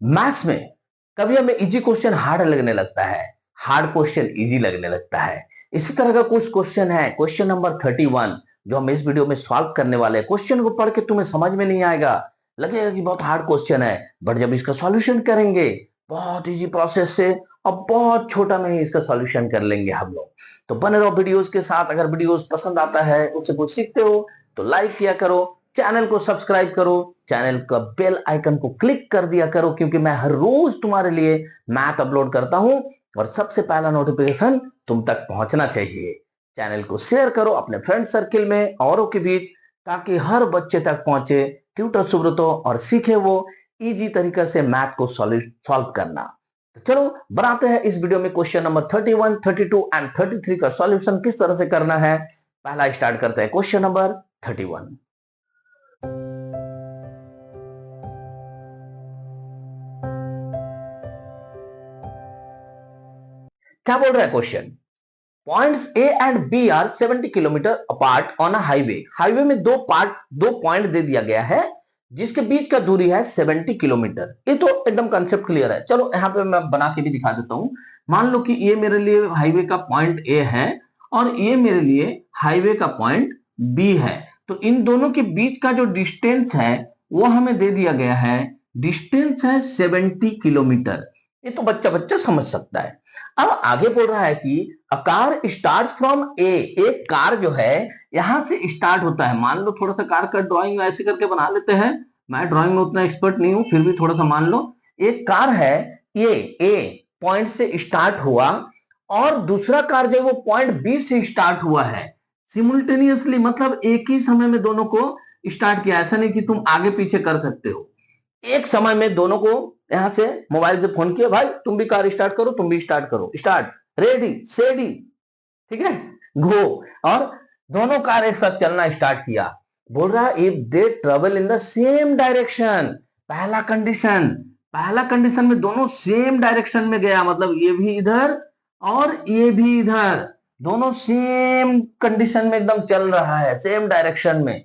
Maths में कभी हमें इजी क्वेश्चन हार्ड लगने लगता है, हार्ड क्वेश्चन इजी लगने लगता है। इसी तरह का कुछ क्वेश्चन है, क्वेश्चन नंबर 31 जो हम इस वीडियो में सॉल्व करने वाले हैं। क्वेश्चन को पढ़ के तुम्हें समझ में नहीं आएगा, लगेगा कि बहुत हार्ड क्वेश्चन है, बट जब इसका सॉल्यूशन करेंगे बहुत इजी प्रोसेस से और बहुत छोटा में ही इसका सॉल्यूशन कर लेंगे हम लोग। तो बने रहो वीडियोस के साथ। अगर वीडियोस पसंद आता है, उससे कुछ सीखते हो तो लाइक किया करो, चैनल को सब्सक्राइब करो, चैनल का बेल आइकन को क्लिक कर दिया करो, क्योंकि मैं हर रोज तुम्हारे लिए मैथ अपलोड करता हूं और सबसे पहला नोटिफिकेशन तुम तक पहुंचना चाहिए। चैनल को शेयर करो अपने फ्रेंड सर्किल में औरों के बीच, ताकि हर बच्चे तक पहुंचे ट्यूटर सुब्रतो और सीखे वो इजी तरीके से मैथ को सॉल्व करना। तो चलो बनाते हैं इस वीडियो में क्वेश्चन नंबर 31, 32 एंड 33 का सॉल्यूशन किस तरह से करना है। पहला स्टार्ट करते हैं क्वेश्चन नंबर 31। क्या बोल रहा है question? Points A and B are 70 kilometre apart on a highway. Highway में दो पॉइंट दे दिया गया है जिसके बीच का दूरी है 70 किलोमीटर। ये तो एकदम कंसेप्ट क्लियर है। चलो यहाँ पे मैं बना के भी दिखा देता हूं। मान लो कि ये मेरे लिए हाईवे का पॉइंट ए है और ये मेरे लिए हाईवे का पॉइंट बी है। तो इन दोनों के बीच का जो डिस्टेंस है वो हमें दे दिया गया है। डिस्टेंस है 70 किलोमीटर। ये तो बच्चा बच्चा समझ सकता है। अब आगे बोल रहा है कि अ कार स्टार्ट फ्रॉम ए। एक कार जो है यहां से स्टार्ट होता है। मान लो थोड़ा सा कार का ड्राइंग ऐसे करके बना लेते हैं। मैं ड्राइंग में उतना एक्सपर्ट नहीं हूं, फिर भी थोड़ा सा मान लो एक कार है, ये ए पॉइंट से स्टार्ट हुआ और दूसरा कार जो है वो पॉइंट बी से स्टार्ट हुआ है। सिमुल्टेनियसली मतलब एक ही समय में दोनों को स्टार्ट किया। ऐसा नहीं कि तुम आगे पीछे कर सकते हो। एक समय में दोनों को यहां से मोबाइल से फोन किया, भाई तुम भी कार स्टार्ट करो, तुम भी स्टार्ट करो, स्टार्ट, रेडी सेडी, ठीक है, गो। और दोनों कार एक साथ चलना स्टार्ट किया। बोल रहा if they travel in the same direction. पहला कंडीशन, पहला कंडीशन में दोनों सेम डायरेक्शन में गया, मतलब ये भी इधर और ये भी इधर, दोनों सेम कंडीशन में एकदम चल रहा है, सेम डायरेक्शन में।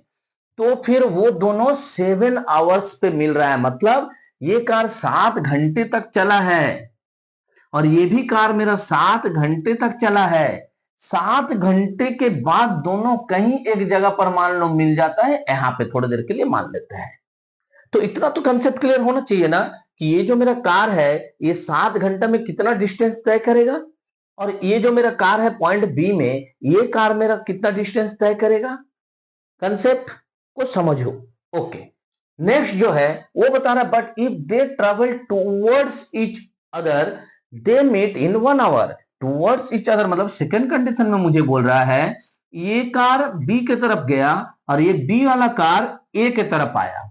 तो फिर वो दोनों 7 आवर्स पे मिल रहा है। मतलब ये कार 7 घंटे तक चला है और ये भी कार मेरा 7 घंटे तक चला है। 7 घंटे के बाद दोनों कहीं एक जगह पर मान लो मिल जाता है, यहां पे थोड़ी देर के लिए मान लेते हैं। तो इतना तो कंसेप्ट क्लियर होना चाहिए ना कि ये जो मेरा कार है ये 7 घंटा में कितना डिस्टेंस तय करेगा और ये जो मेरा कार है पॉइंट बी में, ये कार मेरा कितना डिस्टेंस तय करेगा। कंसेप्ट को समझो। ओके, नेक्स्ट जो है वो बता रहा है but if they travel towards each other they meet in 1 hour. Towards each other मतलब सेकंड कंडीशन में मुझे बोल रहा है ये कार बी के तरफ गया और ये बी वाला कार ए के तरफ आया।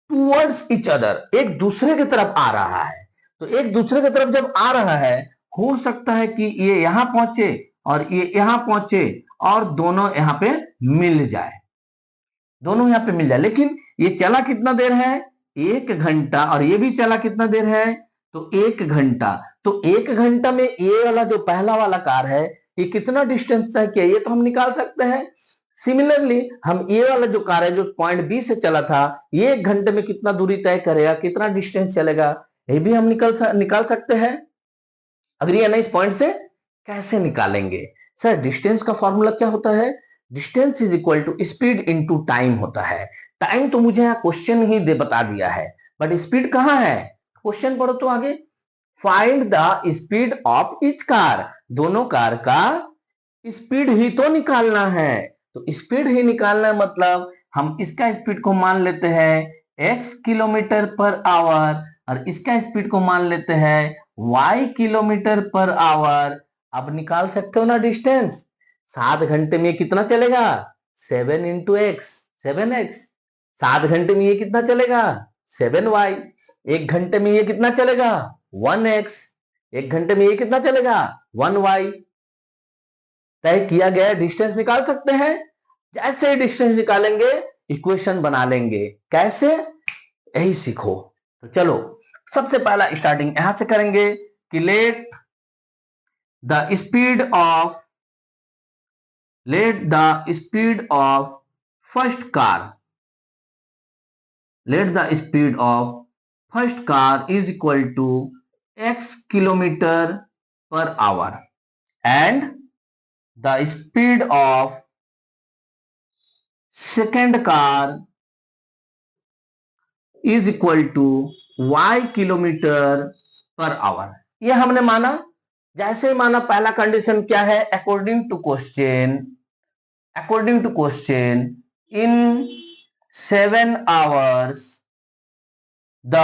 टूवर्ड्स ईच अदर एक दूसरे की तरफ आ रहा है। तो एक दूसरे की तरफ जब आ रहा है, हो सकता है कि ये यहां पहुंचे और ये यहां पहुंचे और दोनों यहां पे मिल जाए, दोनों यहां पे मिल जाए। लेकिन ये चला कितना देर है, 1 घंटा, और ये भी चला कितना देर है, तो 1 घंटा। तो 1 घंटा में ये वाला जो पहला वाला कार है ये कितना डिस्टेंस तय किया, ये तो हम निकाल सकते हैं। सिमिलरली हम ये वाला जो कार है जो पॉइंट बी से चला था, ये 1 घंटे में कितना दूरी तय करेगा, कितना डिस्टेंस चलेगा, ये भी हम निकाल सकते हैं। अग्री है ना इस पॉइंट से? कैसे निकालेंगे सर? डिस्टेंस का फॉर्मूला क्या होता है? Distance is equal to speed into time होता है। टाइम तो मुझे यहाँ क्वेश्चन ही दे बता दिया है, बट स्पीड कहाँ है? क्वेश्चन पढ़ो तो आगे। Find the speed of each car. दोनों कार का स्पीड ही तो निकालना है। तो स्पीड ही निकालना है मतलब हम इसका स्पीड को मान लेते हैं x किलोमीटर पर आवर और इसका स्पीड को मान लेते हैं y किलोमीटर पर आवर। अब निकाल सकते हो ना डिस्टेंस। 7 घंटे में ये कितना चलेगा? 7 × x, 7x। 7 घंटे में ये कितना चलेगा? 7y। 1 घंटे में ये कितना चलेगा? 1x। 1 घंटे में ये कितना चलेगा? 1y। तय किया गया डिस्टेंस निकाल सकते हैं। जैसे ही डिस्टेंस निकालेंगे इक्वेशन बना लेंगे। कैसे? यही सीखो। तो चलो सबसे पहला स्टार्टिंग यहां से करेंगे कि the speed of let the speed of first car, let the speed of first car is equal to x kilometre per hour and the speed of second car is equal to y kilometre per hour. ये हमने माना। जैसे माना पहला condition क्या है, according to question in 7 hours the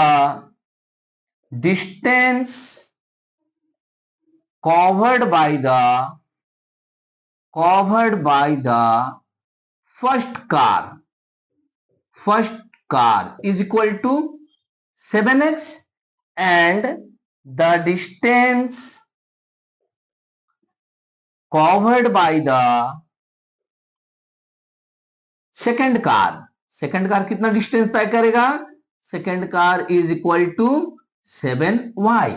distance covered by the first car is equal to 7x and the distance covered by the second car कितना distance तय करेगा, second car is equal to 7y।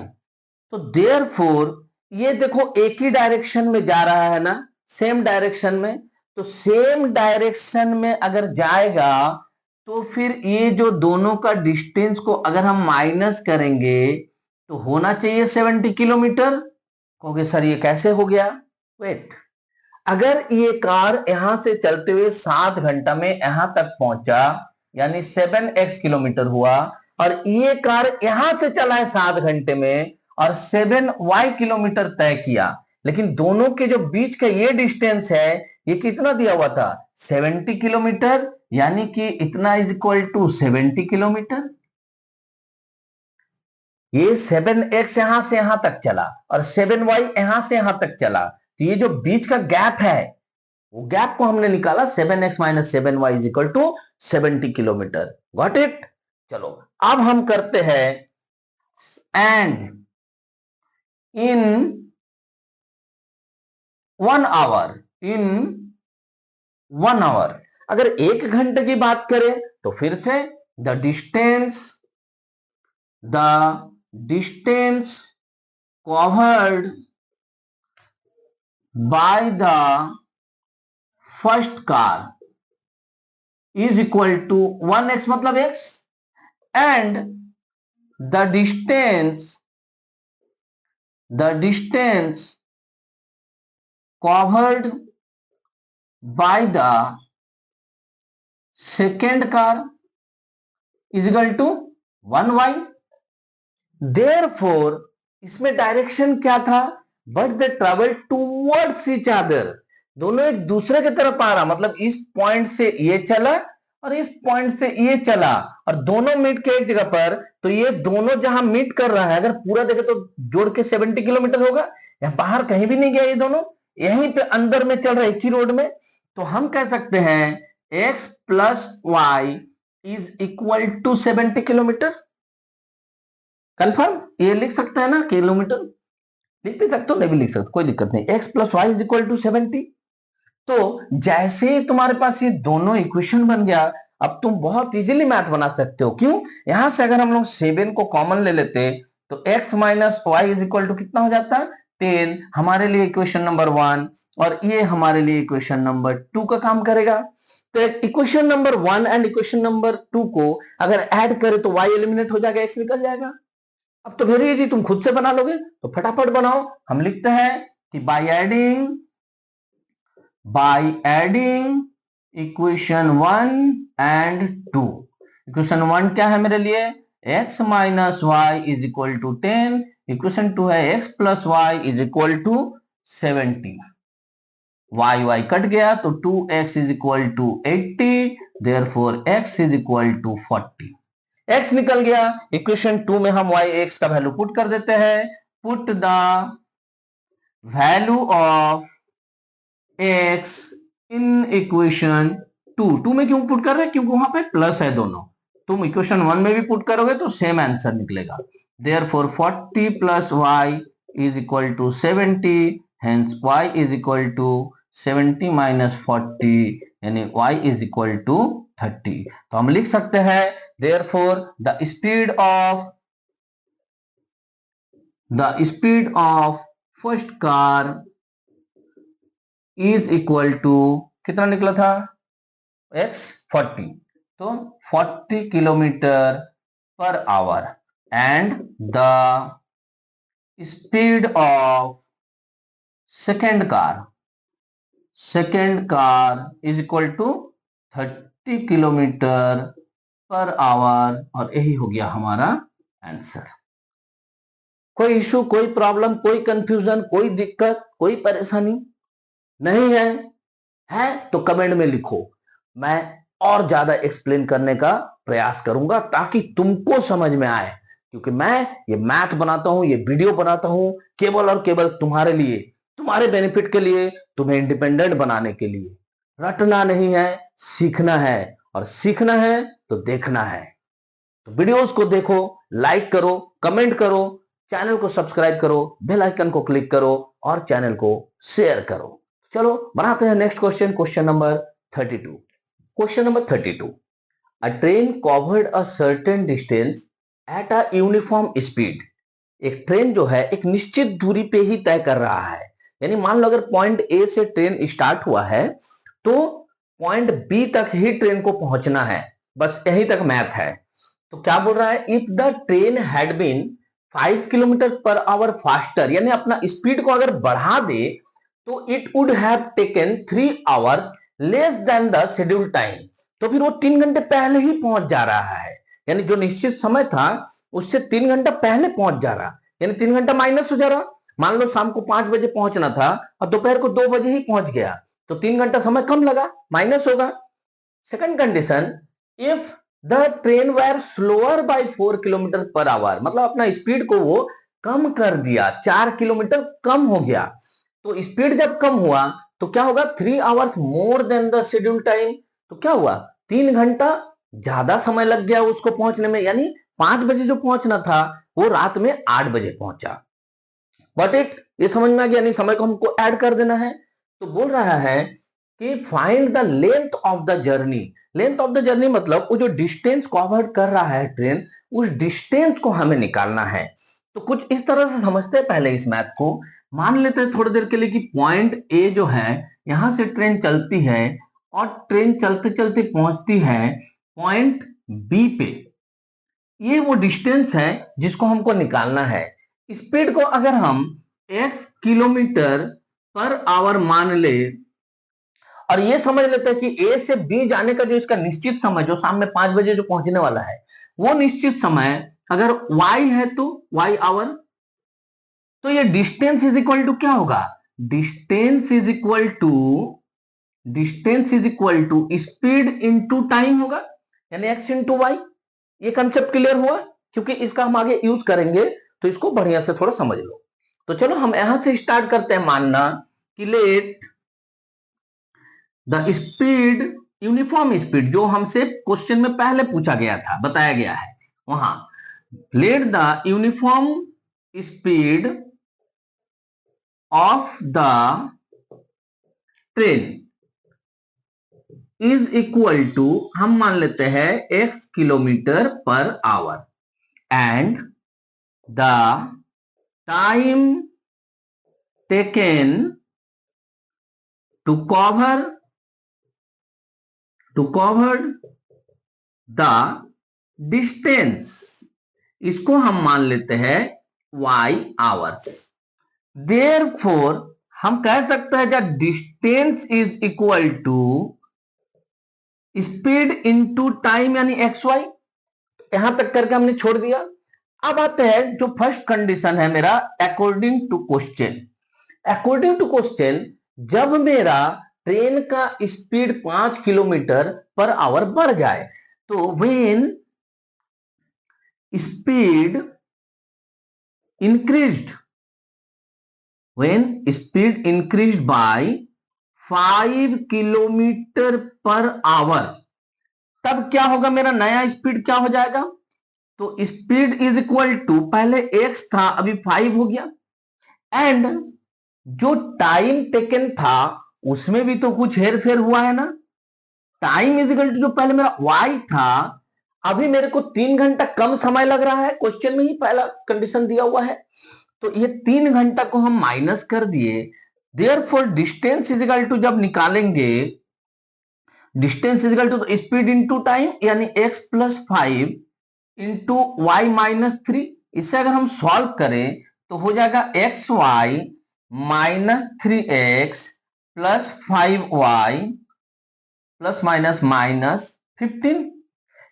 तो therefore ये देखो एक ही direction में जा रहा है ना, सेम डायरेक्शन में। तो सेम डायरेक्शन में अगर जाएगा तो फिर ये जो दोनों का डिस्टेंस को अगर हम माइनस करेंगे तो होना चाहिए 70 किलोमीटर। कहोगे सर ये कैसे हो गया, वेट। अगर ये कार यहां से चलते हुए 7 घंटा में यहां तक पहुंचा यानी 7x किलोमीटर हुआ, और ये कार यहां से चला है 7 घंटे में और 7y किलोमीटर तय किया, लेकिन दोनों के जो बीच का ये डिस्टेंस है ये कितना दिया हुआ था, 70 किलोमीटर, यानी कि इतना इज इक्वल टू 70 किलोमीटर। ये 7x यहां से यहां तक चला और 7y यहां से यहां तक चला, तो ये जो बीच का गैप है वो गैप को हमने निकाला 7x minus 7y is equal to 70 kilometre. Got it. चलो अब हम करते हैं एंड इन 1 आवर, अगर 1 घंटे की बात करें तो फिर से the distance covered by the first car is equal to 1x मतलब x and the distance covered by the second car is equal to 1y। therefore इसमें डायरेक्शन क्या था, but the travel towards each other, दोनों एक दूसरे की तरफ आ रहा, मतलब इस पॉइंट से ये चला और इस पॉइंट से ये चला और दोनों मीट के एक जगह पर। तो ये दोनों जहां मीट कर रहा है अगर पूरा देखे तो जोड़ के 70 किलोमीटर होगा। या बाहर कहीं भी नहीं गया, ये दोनों यहीं पे अंदर में चल रहा है एक ही रोड में। तो हम कह सकते हैं x plus y is equal to 70 kilometre. Confirm, ये लिख सकते हैं ना, किलोमीटर लिख भी सकते हो, नहीं भी लिख सकते, कोई दिक्कत नहीं। x plus y is equal to 70। तो जैसे तुम्हारे पास ये दोनों इक्वेशन बन गया, अब तुम बहुत इजीली मैथ बना सकते हो। क्यों, यहां से अगर हम लोग 7 को कॉमन ले लेते तो x minus y is equal to कितना हो जाता, 10। हमारे लिए इक्वेशन नंबर 1 और ये हमारे लिए इक्वेशन नंबर 2 का काम करेगा। तो equation number 1 and equation number 2 को अगर ऐड करें तो y एलिमिनेट हो जाएगा, x निकल जाएगा। अब तो वेरी इजी, तुम खुद से बना लोगे तो फटाफट बनाओ। हम लिखते हैं कि by adding equation 1 and 2। Equation 1 क्या है मेरे लिए, x minus y is equal to 10। Equation 2 है x plus y is equal to 70। Y y cut गया तो 2x is equal to 80, therefore x is equal to 40। x निकल गया। Equation 2 में हम y(x) का वैल्यू पुट कर देते हैं। Put the value of x in equation 2 में क्यों पुट कर रहे हैं, क्योंकि वहां पे प्लस है दोनों। तुम इक्वेशन 1 में भी पुट करोगे तो सेम आंसर निकलेगा। Therefore 40 plus y is equal to 70, hence y is equal to 70 minus 40, यानी y इज इक्वल टू 30। तो हम लिख सकते हैं therefore the speed of first car is equal to कितना निकला था, x 40। तो 40 kilometre per hour. and the speed of second car is equal to 30 kilometre per hour, और यही हो गया हमारा आंसर। कोई इशू, कोई प्रॉब्लम, कोई कंफ्यूजन, कोई दिक्कत, कोई परेशानी नहीं है? है तो कमेंट में लिखो, मैं और ज्यादा एक्सप्लेन करने का प्रयास करूंगा ताकि तुमको समझ में आए, क्योंकि मैं ये मैथ बनाता हूं, ये वीडियो बनाता हूं केवल और केवल तुम्हारे लिए, तुम्हारे बेनिफिट के लिए, तुम्हें इंडिपेंडेंट बनाने के लिए। रटना नहीं है, सीखना है, और सीखना है तो देखना है। तो वीडियोस को देखो, लाइक करो, कमेंट करो, चैनल को सब्सक्राइब करो, बेल आइकन को क्लिक करो और चैनल को शेयर करो। चलो बनाते हैं next question, question number 32। Question number 32, a train covered a certain distance at a uniform speed. एक ट्रेन जो है एक निश्चित दूरी पे ही तय कर रहा है, यानी मान लो अगर पॉइंट ए से ट्रेन स्टार्ट हुआ है तो पॉइंट बी तक ही ट्रेन को पहुंचना है, बस यहीं तक मैथ है। तो क्या बोल रहा है, if the train had been 5 kilometre per hour faster, यानी अपना स्पीड को अगर बढ़ा दे तो it would have taken 3 hours less than the schedule time. तो फिर वो 3 घंटे पहले ही पहुंच जा रहा है, यानी जो निश्चित समय था उससे 3 घंटा पहले पहुंच जा रहा, यानी 3 घंटा माइनस हो जा रहा। मान लो शाम को 5 बजे पहुंचना था और दोपहर को 2 बजे ही पहुंच गया, तो 3 घंटा समय कम लगा, माइनस होगा। Second condition, if the train were slower by 4 kilometre per hour, मतलब अपना स्पीड को वो कम कर दिया, 4 किलोमीटर कम हो गया। तो स्पीड जब कम हुआ तो क्या होगा, 3 hours more than the schedule time. तो क्या हुआ, 3 घंटा ज्यादा समय लग गया उसको पहुंचने में, यानी 5 बजे जो पहुंचना था वो रात में 8 बजे पहुंचा। बट इट, ये समझ में आ गया, नहीं समय को हमको ऐड कर देना है। तो बोल रहा है कि find the length of the journey. Length of the journey मतलब वो जो डिस्टेंस कवर कर रहा है ट्रेन, उस डिस्टेंस को हमें निकालना है। तो कुछ इस तरह से समझते हैं पहले इस मैथ को। मान लेते हैं थोड़ी देर के लिए कि पॉइंट ए जो है, यहां से ट्रेन चलती है और ट्रेन चलते चलते पहुंचती है पॉइंट बी पे। ये वो डिस्टेंस है जिसको हमको निकालना है। स्पीड को अगर हम x किलोमीटर पर आवर मान ले और ये समझ लेते हैं कि ए से बी जाने का जो इसका निश्चित समय, जो शाम में 5 बजे जो पहुंचने वाला है, वो निश्चित समय अगर y है तो y आवर, तो ये डिस्टेंस इज इक्वल टू क्या होगा, distance is equal to speed into time होगा, यानी x इंटू वाई। ये कंसेप्ट क्लियर हुआ, क्योंकि इसका हम आगे यूज करेंगे, तो इसको बढ़िया से थोड़ा समझ लो। तो चलो हम यहां से स्टार्ट करते हैं मानना कि late the speed, uniform speed जो हमसे क्वेश्चन में पहले पूछा गया था, बताया गया है वहां, let the uniform speed of the train is equal to, हम मान लेते हैं x kilometre per hour, and the time taken to cover the distance, इसको हम मान लेते हैं y आवर्स। देयरफॉर हम कह सकते हैं जब distance is equal to speed into time, यानी एक्स वाई। यहां तक करके हमने छोड़ दिया। अब आते हैं जो फर्स्ट कंडीशन है मेरा, according to question. According to question, जब मेरा ट्रेन का स्पीड 5 किलोमीटर पर आवर बढ़ जाए, तो when speed increased, by 5 kilometre per hour, तब क्या होगा, मेरा नया स्पीड क्या हो जाएगा, तो स्पीड इज इक्वल टू, पहले x था अभी 5 हो गया, एंड जो टाइम टेकन था उसमें भी तो कुछ हेर फेर हुआ है ना। टाइम इज इक्वल टू, जो पहले मेरा y था, अभी मेरे को 3 घंटा कम समय लग रहा है, क्वेश्चन में ही पहला कंडीशन दिया हुआ है। तो ये 3 घंटा को हम माइनस कर दिए, therefore distance is equal to, जब निकालेंगे distance is equal to speed into time, यानी x प्लस 5 इंटू वाई -3। इसे अगर हम सॉल्व करें तो हो जाएगा xy -3x plus 5y plus minus -15।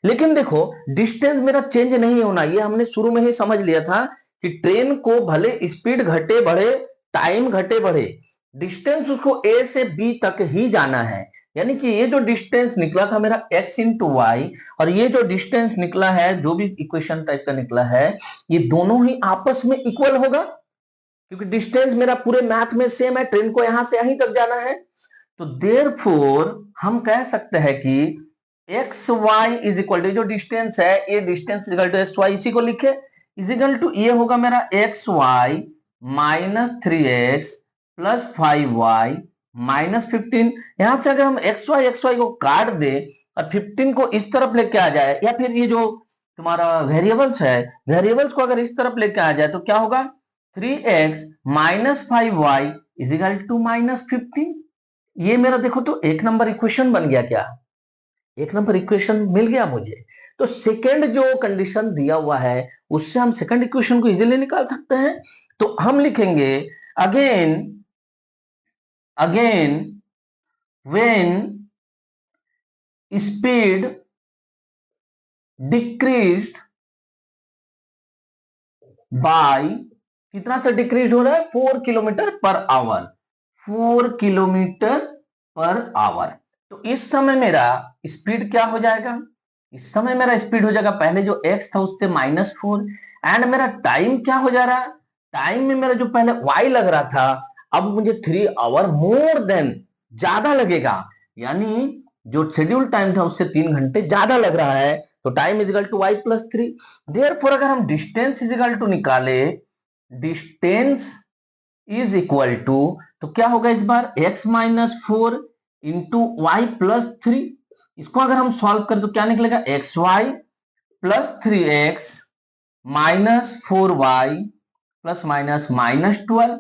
लेकिन देखो डिस्टेंस मेरा चेंज नहीं होना, ये हमने शुरू में ही समझ लिया था कि ट्रेन को भले स्पीड घटे बढ़े, टाइम घटे बढ़े, डिस्टेंस उसको ए से बी तक ही जाना है। यानी कि ये जो डिस्टेंस निकला था मेरा x इंटू वाई, और ये जो डिस्टेंस निकला है, जो भी इक्वेशन टाइप का निकला है, ये दोनों ही आपस में इक्वल होगा, क्योंकि डिस्टेंस मेरा पूरे मैथ में सेम है, ट्रेन को यहां से यहीं तक जाना है। तो देयरफॉर हम कह सकते हैं कि x y is equal to, जो डिस्टेंस है ये distance equal to x y, इसी को लिखे, इज इक्वल टू ये होगा मेरा x Y -3x plus 5y -15। यहां से अगर हम एक्स वाई को काट दे और 15 को इस तरफ लेके आ जाए, या फिर ये जो तुम्हारा वेरिएबल्स है, वेरिएबल्स को अगर इस तरफ लेके आ जाए तो क्या होगा, 3x - 5y is equal to -15। ये मेरा देखो तो एक नंबर इक्वेशन बन गया। क्या एक नंबर इक्वेशन मिल गया मुझे। तो सेकेंड जो कंडीशन दिया हुआ है उससे हम सेकंड इक्वेशन को इजीली निकाल सकते हैं। तो हम लिखेंगे again when speed decreased bye, कितना से डिक्रीज हो रहा है, 4 kilometre per our, 4 kilometre per our. तो इस समय मेरा स्पीड क्या हो जाएगा, इस समय मेरा स्पीड हो जाएगा, पहले जो x था उससे -4, एंड मेरा टाइम क्या हो जा रहा है, टाइम में मेरा जो पहले y लग रहा था, अब मुझे 3 आवर मोर देन, ज्यादा लगेगा, यानी जो शेड्यूल टाइम था उससे 3 घंटे ज्यादा लग रहा है। तो time is equal to y plus 3। Therefore अगर हम डिस्टेंस इज इक्वल टू निकाले, डिस्टेंस इज इक्वल टू, तो क्या होगा इस बार x -4 इंटू वाई प्लस 3। इसको अगर हम सॉल्व करें तो क्या निकलेगा, x y plus 3x -4y plus minus -12।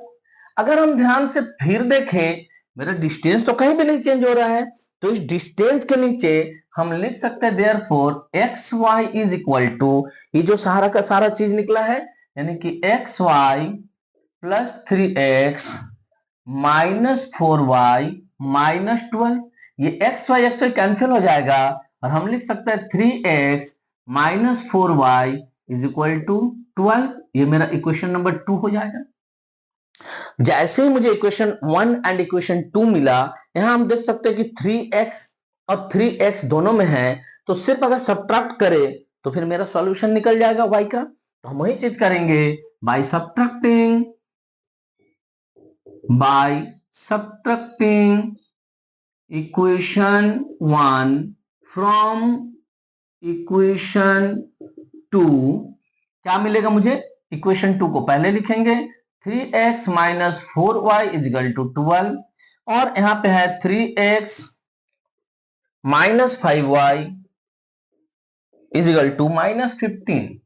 अगर हम ध्यान से फिर देखें, मेरा डिस्टेंस तो कहीं भी नहीं चेंज हो रहा है, तो इस डिस्टेंस के नीचे हम लिख सकते हैं therefore x y is equal to, ये जो सारा का सारा चीज निकला है, यानी कि x y plus 3x -4y -12। ये एक्स वाई कैंसिल हो जाएगा और हम लिख सकते हैं 3x -4y is equal to 12। ये मेरा इक्वेशन नंबर 2 हो जाएगा। जैसे ही मुझे इक्वेशन 1 एंड इक्वेशन 2 मिला, यहां हम देख सकते हैं कि 3x और 3x दोनों में है, तो सिर्फ अगर सब्ट्रैक्ट करें तो फिर मेरा सॉल्यूशन निकल जाएगा y का। तो हम वही चीज करेंगे, by subtracting equation 1 from equation 2, क्या मिलेगा मुझे, इक्वेशन 2 को पहले लिखेंगे, 3x - 4y is equal to 12, और यहां पे है 3x - 5y is equal to -15।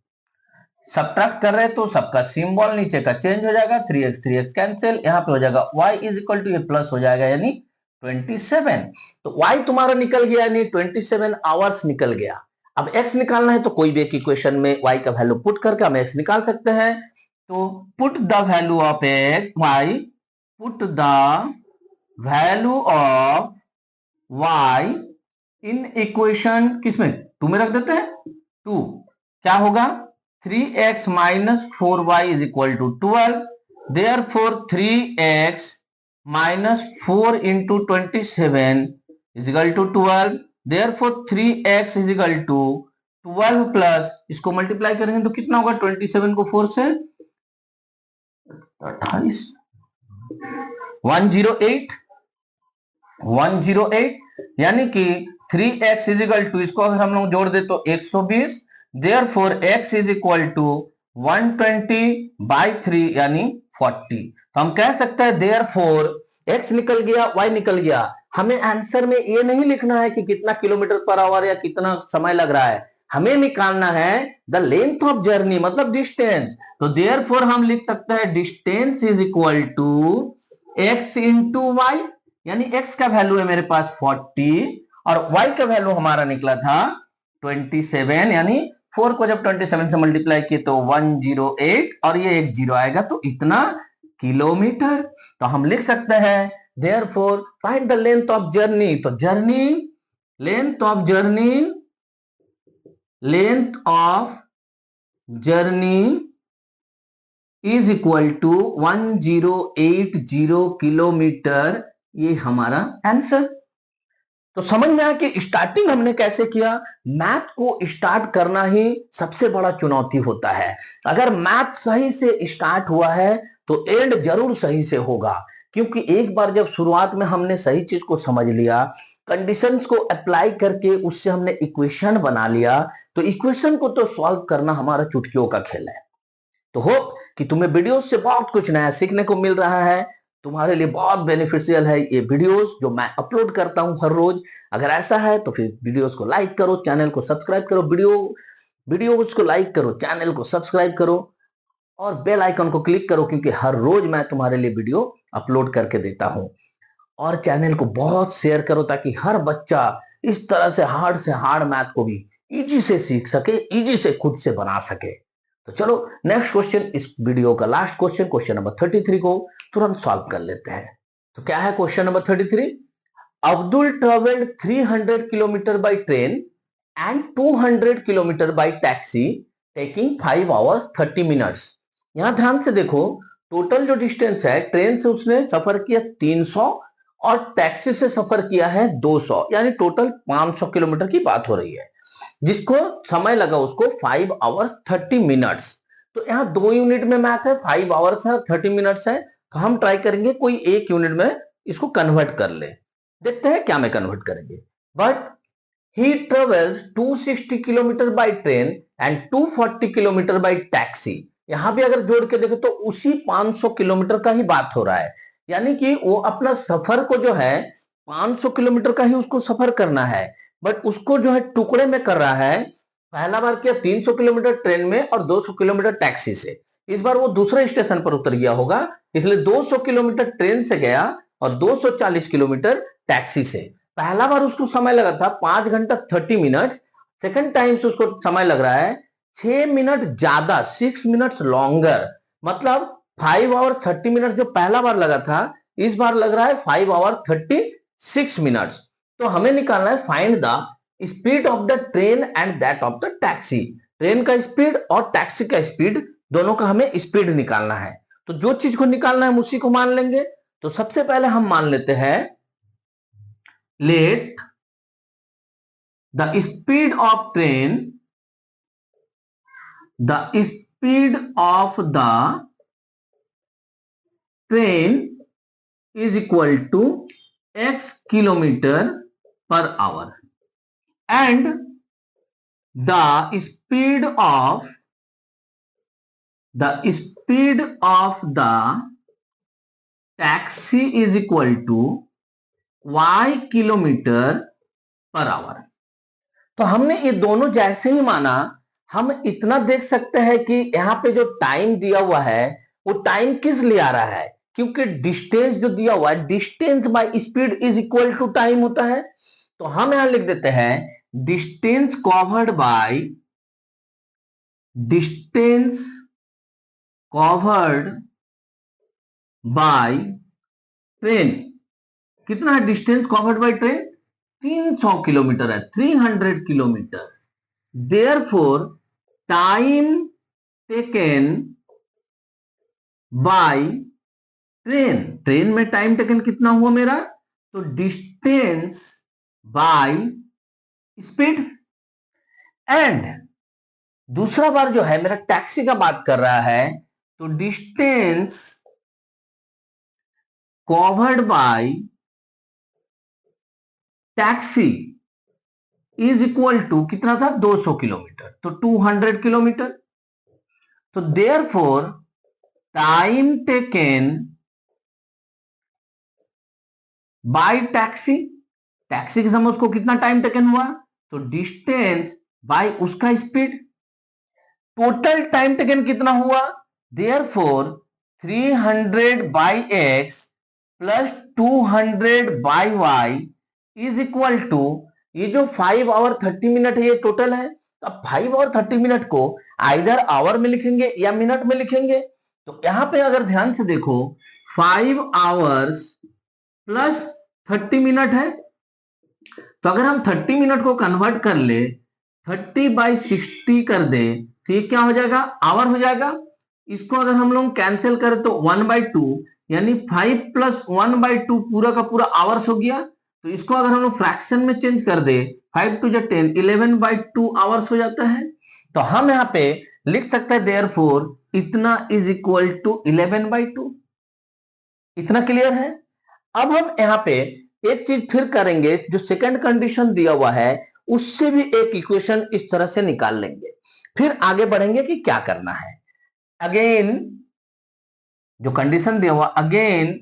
Subtract कर रहे हैं तो सबका सिंबल नीचे का चेंज हो जाएगा, 3x कैंसिल, यहां पे हो जाएगा y इज इक्वल टू, ये प्लस हो जाएगा यानी 27। तो y तुम्हारा निकल गया, यानी 27 आवर्स निकल गया। अब x निकालना है तो कोई भी एक इक्वेशन में y का वैल्यू पुट करके हम x निकाल सकते हैं। तो put the value of y, put the value of y in equation किसमें, 2 में रख देते हैं, 2, क्या होगा, 3x - 4y is equal to 12, therefore 3x - 4 into 27 is equal to 12, therefore 3x is equal to 12 plus, इसको मल्टीप्लाई करेंगे तो कितना होगा, 27 को 4 से 28, 108, यानी कि 3x इज इक्वल टू, इसको अगर हम लोग जोड़ दे तो 120, therefore x is equal to 120/3 यानी 40। तो हम कह सकते हैं देयरफॉर x निकल गया, y निकल गया। हमें आंसर में ये नहीं लिखना है कि कितना किलोमीटर पर आवर या कितना समय लग रहा है, हमें निकालना है द लेंथ ऑफ जर्नी, मतलब डिस्टेंस। तो देयरफॉर हम लिख सकते हैं distance is equal to x into y, यानी x का वैल्यू है मेरे पास 40 और y का वैल्यू हमारा निकला था 27, यानी 4 को जब 27 से मल्टीप्लाई किए तो 108 और ये एक जीरो आएगा तो इतना किलोमीटर। तो हम लिख सकते हैं therefore find the length of journey. तो journey length of journey is equal to 1080 kilometre. ये हमारा आंसर। तो समझ में आया कि स्टार्टिंग हमने कैसे किया। मैथ को स्टार्ट करना ही सबसे बड़ा चुनौती होता है। अगर मैथ सही से स्टार्ट हुआ है तो एंड जरूर सही से होगा, क्योंकि एक बार जब शुरुआत में हमने सही चीज को समझ लिया, कंडीशंस को अप्लाई करके उससे हमने इक्वेशन बना लिया, तो इक्वेशन को तो सॉल्व करना हमारा चुटकियों का खेल है। तो होप कि तुम्हें वीडियोस से बहुत कुछ नया सीखने को मिल रहा है, तुम्हारे लिए बहुत बेनिफिशियल है ये वीडियोस जो मैं अपलोड करता हूं हर रोज। अगर ऐसा है तो फिर वीडियोस को लाइक करो, चैनल को सब्सक्राइब करो, वीडियोस को लाइक करो, चैनल को सब्सक्राइब करो और बेल आइकन को क्लिक करो, क्योंकि हर रोज मैं तुम्हारे लिए वीडियो अपलोड करके देता हूं। और चैनल को बहुत शेयर करो ताकि हर बच्चा इस तरह से हार्ड मैथ को भी इजी से सीख सके, इजी से खुद से बना सके। तो चलो नेक्स्ट क्वेश्चन, इस वीडियो का लास्ट क्वेश्चन, क्वेश्चन नंबर 33 को तुरंत सॉल्व कर लेते हैं। तो क्या है question number 33? Abdul travelled 300 kilometre by train and 200 kilometre bye taxi taking 5 hours 30 minutes. यहां ध्यान से देखो, टोटल जो डिस्टेंस है, ट्रेन से उसने सफर किया 300 और टैक्सी से सफर किया है 200, यानी टोटल 500 किलोमीटर की बात हो रही है, जिसको समय लगा उसको 5 आवर्स 30 मिनट्स। तो यहाँ 2 यूनिट में मैथ है, 5 आवर्स है, 30 मिनट्स है। तो हम ट्राई करेंगे कोई एक यूनिट में इसको कन्वर्ट कर ले, देखते हैं क्या में कन्वर्ट करेंगे। But he travels 260 kilometre by train and 240 kilometre bye taxi. यहां भी अगर जोड़ के देखें तो उसी 500 किलोमीटर का ही बात हो रहा है, यानी कि वो अपना सफर को जो है 500 किलोमीटर का ही उसको सफर करना है, बट उसको जो है टुकड़े में कर रहा है। पहला बार किया 300 किलोमीटर ट्रेन में और 200 किलोमीटर टैक्सी से। इस बार वो दूसरे स्टेशन पर उतर गया होगा, इसलिए 200 किलोमीटर ट्रेन से गया और 240 किलोमीटर टैक्सी से। पहला बार उसको समय लगा था 5 घंटा 30 मिनट, सेकंड टाइम से उसको समय लग रहा है 6 मिनट ज्यादा, 6 मिनट लॉन्गर। मतलब 5 आवर 30 मिनट जो पहला बार लगा था, इस बार लग रहा है 5 आवर 36 मिनट्स। तो हमें निकालना है find the speed of the train and that of the taxi. Train का स्पीड और टैक्सी का स्पीड, दोनों का हमें स्पीड निकालना है। तो जो चीज को निकालना है हम उसी को मान लेंगे। तो सबसे पहले हम मान लेते हैं, late the speed of train, the speed of the train is equal to x kilometer per hour and the speed of the taxi is equal to y kilometre per our. तो हमने ये दोनों जैसे ही माना, हम इतना देख सकते हैं कि यहां पे जो टाइम दिया हुआ है वो टाइम किस लिए आ रहा है, क्योंकि डिस्टेंस जो दिया हुआ है, distance by speed is equal to time होता है। तो हम यहां लिख देते हैं डिस्टेंस कवर्ड बाय ट्रेन। कितना है distance covered by train? 300 kilometre है, 300 kilometre. Therefore time taken by train, train में टाइम टेकन कितना हुआ मेरा? तो डिस्टेंस बाय स्पीड। एंड दूसरा बार जो है मेरा टैक्सी का बात कर रहा है, तो distance covered by taxi is equal to कितना था? 200 किलोमीटर, तो 200 किलोमीटर। तो therefore time taken by taxi, taxi के समय उसको कितना टाइम टेकन हुआ? तो डिस्टेंस बाय उसका स्पीड, टोटल टाइम टेकन कितना हुआ? Therefore 300 by x plus 200 by y is equal to, ये जो 5 आवर 30 मिनट है ये टोटल है, तो अब 5 और 30 मिनट को आइदर आवर में लिखेंगे या मिनट में लिखेंगे। तो यहां पे अगर ध्यान से देखो 5 आवर्स प्लस 30 मिनट है, तो अगर हम 30 मिनट को कन्वर्ट कर ले 30/60 कर दे तो ये क्या हो जाएगा, आवर हो जाएगा। इसको अगर हम लोग कैंसिल करें तो 1/2 यानी 5 + 1/2 पूरा का पूरा आवर्स हो गया। तो इसको अगर हम लोग फ्रैक्शन में चेंज कर दे 5 × 10 11/2 आवर्स हो जाता है। तो हम यहाँ पे लिख सकते हैं देयरफॉर इतना इज इक्वल टू 11/2। इतना क्लियर है। अब हम यहाँ पे एक चीज फिर करेंगे, जो सेकंड कंडीशन दिया हुआ है उससे भी एक इक्वेशन इस तरह से निकाल लेंगे, फिर आगे बढ़ेंगे कि क्या करना है। अगेन जो कंडीशन दिया हुआ, अगेन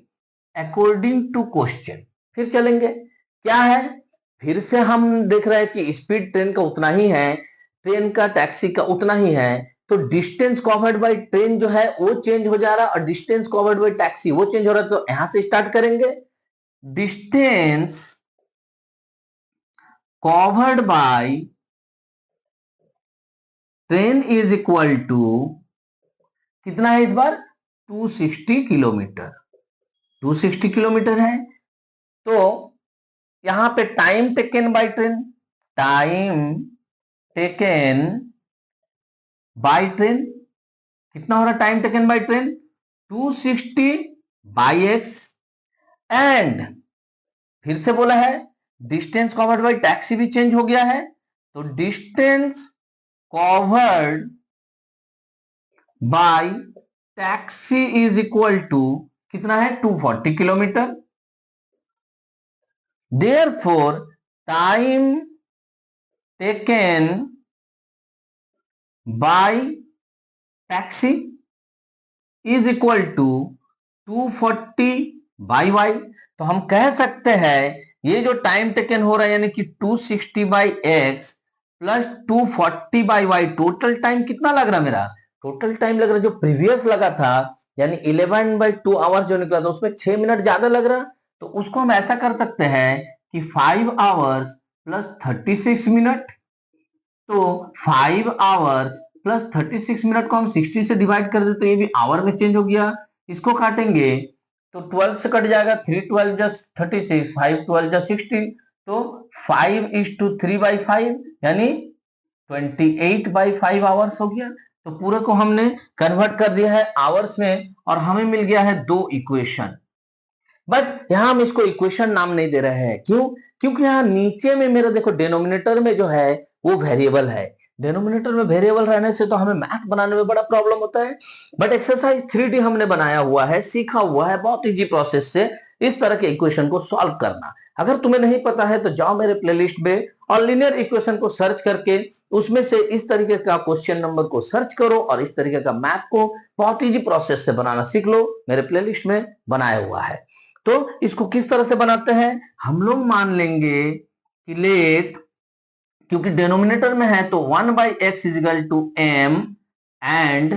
अकॉर्डिंग टू क्वेश्चन फिर चलेंगे। क्या है, फिर से हम देख रहे हैं कि स्पीड ट्रेन का उतना ही है, ट्रेन का टैक्सी का उतना ही है, तो डिस्टेंस कवर्ड बाय ट्रेन जो है वो चेंज हो जा रहा है और डिस्टेंस कवर्ड बाय टैक्सी वो चेंज हो रहा है। तो यहां से स्टार्ट करेंगे, distance covered by train is equal to कितना है इस बार, 260 किलोमीटर। 260 किलोमीटर है। तो यहां पे time taken by train, time taken by train कितना हो रहा है, time taken by train 260/x and फिर से बोला है डिस्टेंस कवर्ड बाय टैक्सी भी चेंज हो गया है। तो distance covered by taxi is equal to कितना है, 240 kilometre. Therefore time taken by taxi is equal to 240/y। तो हम कह सकते हैं ये जो टाइम टेकन हो रहा है यानी कि 260/x plus 240/y, total time कितना लग रहा है मेरा, टोटल टाइम लग रहा है जो प्रीवियस लगा था यानी 11/2 आवर्स जो निकला था उसमें 6 मिनट ज्यादा लग रहा। तो उसको हम ऐसा कर सकते हैं कि 5 आवर्स प्लस 36 मिनट। तो 5 आवर्स प्लस 36 मिनट को हम 60 से डिवाइड कर दे तो ये भी आवर में चेंज हो गया। इसको काटेंगे तो 12 से कट जाएगा, 3 12 + 36, 5 12 + 60, तो 5:3/5 यानी 28/5 आवर्स हो गया। तो पूरे को हमने कन्वर्ट कर दिया है आवर्स में और हमें मिल गया है 2 इक्वेशन। बट यहां हम इसको इक्वेशन नाम नहीं दे रहे हैं, क्यों, क्योंकि यहां नीचे में मेरा देखो डिनोमिनेटर में जो है वो वेरिएबल है। डिनोमिनेटर में वेरिएबल रहने से तो हमें मैथ बनाने में बड़ा प्रॉब्लम होता है। बट एक्सरसाइज 3D हमने बनाया हुआ है, सीखा हुआ है बहुत इजी प्रोसेस से इस तरह के इक्वेशन को सॉल्व करना। अगर तुम्हें नहीं पता है तो जाओ मेरे प्लेलिस्ट में और लीनियर इक्वेशन को सर्च करके उसमें से इस तरीके का क्वेश्चन नंबर को सर्च करो और इस तरीके का मैथ को बहुत इजी प्रोसेस से बनाना सीख लो। मेरे प्लेलिस्ट में बनाया हुआ है। तो इसको किस तरह से बनाते हैं, हम लोग मान लेंगे कि लेट, क्योंकि डिनोमिनेटर में है तो 1/x is equal to m and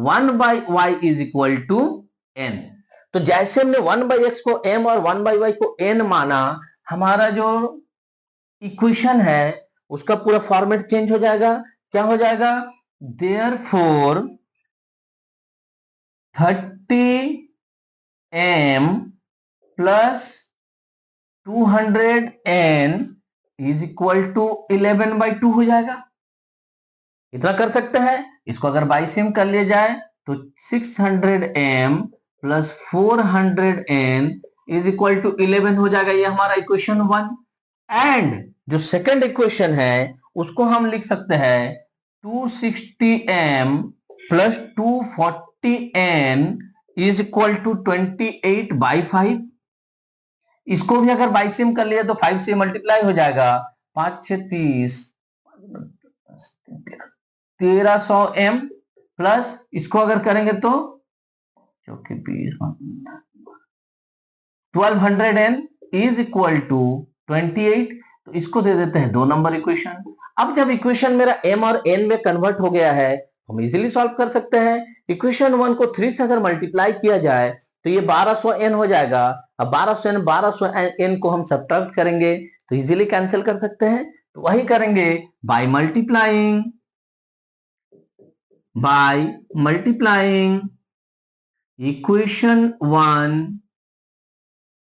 1/y is equal to n। तो जैसे हमने 1/x को m और 1/y को n माना, हमारा जो इक्वेशन है उसका पूरा फॉर्मेट चेंज हो जाएगा। क्या हो जाएगा, therefore 30m plus 200n is equal to 11/2 हो जाएगा। इतना कर सकते हैं। इसको अगर बाई सिम कर लिया जाए तो 600m plus 400n is equal to 11 हो जाएगा। ये हमारा इक्वेशन 1। एंड जो सेकंड इक्वेशन है उसको हम लिख सकते हैं 260m plus 240n is equal to 28/5। इसको भी अगर 22 से कर लिया तो 5 से मल्टीप्लाई हो जाएगा, 5 6 30, 1300m प्लस इसको अगर करेंगे तो 1200n इज इक्वल टू 28। तो इसको दे देते हैं 2 नंबर इक्वेशन। अब जब इक्वेशन मेरा m और n में कन्वर्ट हो गया है हम इजीली सॉल्व कर सकते हैं। इक्वेशन 1 को 3 से अगर मल्टीप्लाई किया जाए तो ये 1200n हो जाएगा। अब 1200n को हम सब्ट्रैक्ट करेंगे तो इजीली कैंसिल कर सकते हैं। तो वही करेंगे by multiplying equation 1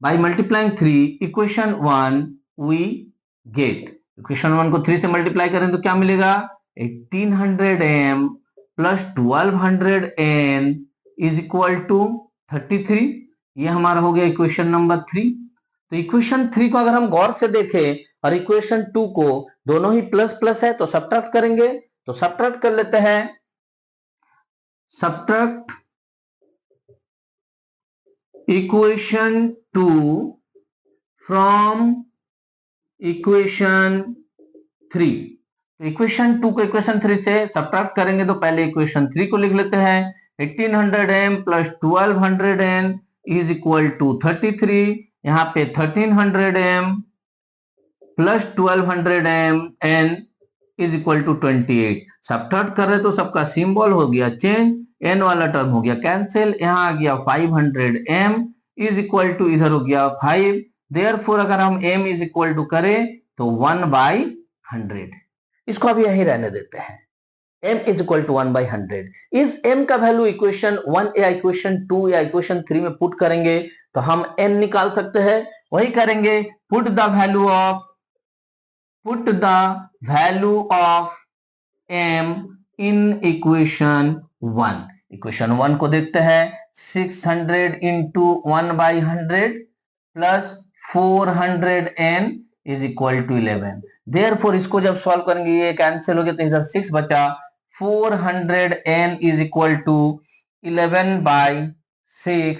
by multiplying 3 equation 1 we get equation 1 को 3 से मल्टीप्लाई करें तो क्या मिलेगा 1800m plus 1200n is equal to 33। ये हमारा हो गया इक्वेशन नंबर 3। तो इक्वेशन 3 को अगर हम गौर से देखें और इक्वेशन 2 को, दोनों ही प्लस प्लस है तो सब्ट्रैक्ट करेंगे। तो सब्ट्रैक्ट कर लेते हैं, सब्ट्रैक्ट इक्वेशन 2 फ्रॉम इक्वेशन 3। तो इक्वेशन 2 को इक्वेशन 3 से सब्ट्रैक्ट करेंगे तो पहले इक्वेशन 3 को लिख लेते हैं 1800m plus 1200n is equal to 33। यहाँ पे 1300m plus 1200m is equal to 28। Subtract कर रहे तो सबका सिंबल हो गया चेंज, n वाला टर्म हो गया कैंसिल, यहाँ आ गया 500m इज इक्वल टू इधर हो गया 5। देयरफॉर अगर हम m इज इक्वल टू करें तो 1/100। इसको अभी यही रहने देते हैं, m इज इक्वल टू 1/100। इस m का वैल्यू इक्वेशन 1 या इक्वेशन 2 या इक्वेशन 3 में पुट करेंगे तो हम n निकाल सकते हैं। वही करेंगे put the value of m in equation 1। Equation 1 को देखते हैं 600 into 1/100 plus 400n is equal to 11। Therefore इसको जब सॉल्व करेंगे ये कैंसिल हो गया तो इधर 6 बचा, 400n is equal to 11/6,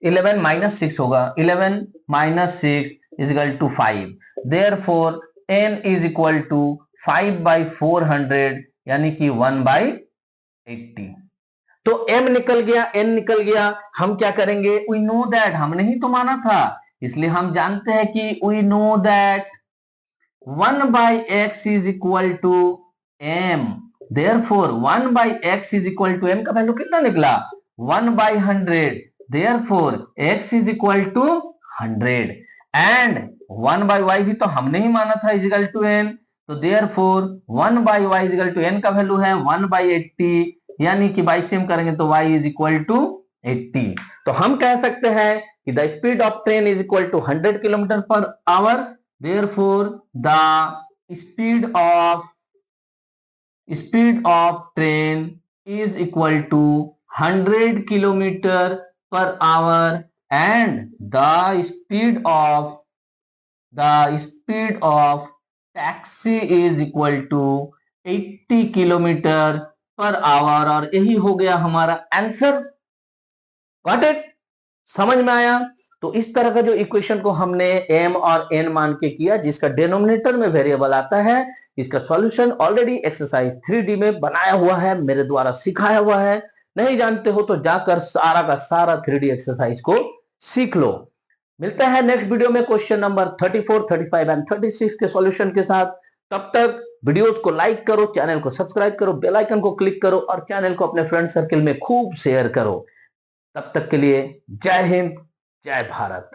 11 minus 6 होगा, 11 minus 6 is equal to 5। Therefore n is equal to 5/400 यानी कि 1/80। तो m निकल गया, n निकल गया। हम क्या करेंगे, वी नो दैट, हमने ही तो माना था इसलिए हम जानते हैं कि we know that 1/x is equal to m। Therefore 1/x is equal to m का वैल्यू कितना निकला 1/100। Therefore x is equal to 100 and 1/y भी तो हमने ही माना था इज इक्वल टू n। तो therefore 1/y is equal to n का वैल्यू है 1/80 यानी कि बाई सेम करेंगे तो y इज इक्वल टू 80। तो हम कह सकते हैं कि the speed of train is equal to 100 kilometre per hour. Therefore the speed of train is equal to 100 kilometre per hour and the speed of taxi is equal to 80 kilometre per hour. और यही हो गया हमारा answer. Got it? समझ में आया? तो इस तरह का जो इक्वेशन को हमने m और n मान के किया जिसका डिनोमिनेटर में वेरिएबल आता है, इसका सॉल्यूशन ऑलरेडी एक्सरसाइज 3D में बनाया हुआ है, मेरे द्वारा सिखाया हुआ है। नहीं जानते हो तो जाकर सारा का सारा 3D एक्सरसाइज को सीख लो। मिलता है नेक्स्ट वीडियो में क्वेश्चन नंबर 34, 35 एंड 36 के सॉल्यूशन के साथ। तब तक वीडियोस को लाइक करो, चैनल को सब्सक्राइब करो, बेल आइकन को क्लिक करो और चैनल को अपने फ्रेंड सर्कल में खूब शेयर करो। तब तक के लिए जय हिंद, जय भारत।